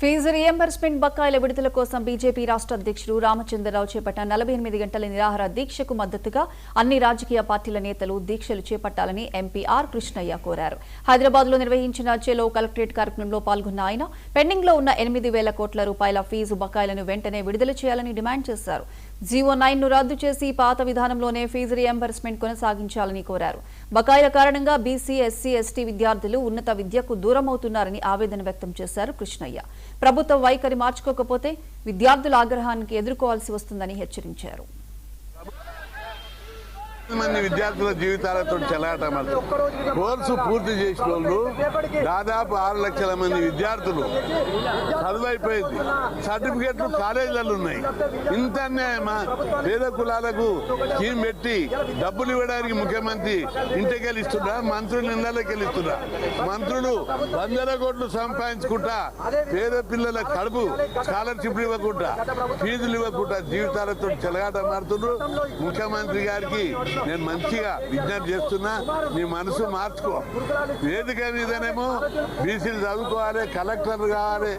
Fee reimbursement బకాయిల విడుదల కోసం బీజేపీ రాష్ట్ర అధ్యక్షుడు రామచంద్రరావు చేపట్టిన 48 గంటల నిరాహార దీక్షకు మద్దతుగా అన్ని రాజకీయ పార్టీల నేతలు దీక్షలు చేపట్టాలని ఎంపీ ఆర్ కృష్ణయ్య కోరారు. హైదరాబాద్ లో నిర్వహించిన చెలో కలెక్టరేట్ కార్యక్రమంలో పాల్గొన్న ఆయన పెండింగ్ లో ఉన్న 8,000 కోట్ల రూపాయల ఫీజు బకాయిలను వెంటనే విడుదల చేయాలని డిమాండ్ చేశారు. జీవో 9 ను రద్దు చేసి పాత విధానంలోనే ఫీజు రియంబర్స్మెంట్ కొనసాగించాలని కోరారు. బకాయిల కారణంగా బీసీ, ఎస్సీ, ఎస్టీ విద్యార్థులు ఉన్నత విద్యకు దూరమవుతున్నారని ఆవేదన వ్యక్తం చేశారు కృష్ణయ్య. ప్రభుత్వం వైఖరి మార్చుకోకపోతే విద్యార్థుల ఆగ్రహానికి ఎదుర్కోవాల్సి వస్తుందని హెచ్చరించారు. మంది విద్యార్థుల జీవితాలతో చెలాటమవుతుంది. కోర్సు పూర్తి చేసిన వాళ్ళు దాదాపు 6 లక్షల మంది విద్యార్థులు చదువైపోయింది. సర్టిఫికెట్లు కాలేజీలలో ఉన్నాయి. ఇంత అన్యాయమా? పేద కులాలకు స్కీమ్ పెట్టి డబ్బులు ఇవ్వడానికి ముఖ్యమంత్రి ఇంటికెళ్ళి ఇస్తున్నా, మంత్రులు ఇళ్లకి వెళ్ళిస్తున్నా. మంత్రులు 100 కోట్లు సంపాదించుకుంటా పేద పిల్లల కడుపు స్కాలర్షిప్లు ఇవ్వకుండా, ఫీజులు ఇవ్వకుండా జీవితాలతో చెలగాట మారుతున్నారు. ముఖ్యమంత్రి గారికి నేను మంచిగా విజ్ఞప్తి చేస్తున్నా, నీ మనసు మార్చుకో. వేదిక మీదనేమో బీసీలు చదువుకోవాలి, కలెక్టర్లు కావాలి,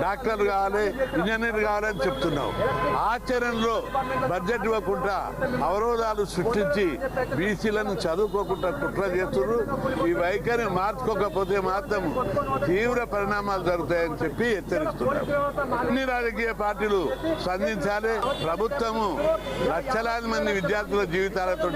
డాక్టర్లు కావాలి, ఇంజనీర్లు కావాలని చెప్తున్నావు. ఆచరణలో బడ్జెట్ ఇవ్వకుండా అవరోధాలు సృష్టించి బీసీలను చదువుకోకుండా కుట్ర చేస్తున్నారు. ఈ వైఖరి మార్చుకోకపోతే మాత్రం తీవ్ర పరిణామాలు జరుగుతాయని చెప్పి హెచ్చరిస్తున్నారు. అన్ని రాజకీయ పార్టీలు స్పందించాలి. ప్రభుత్వము లక్షలాది మంది విద్యార్థుల జీవితాలతో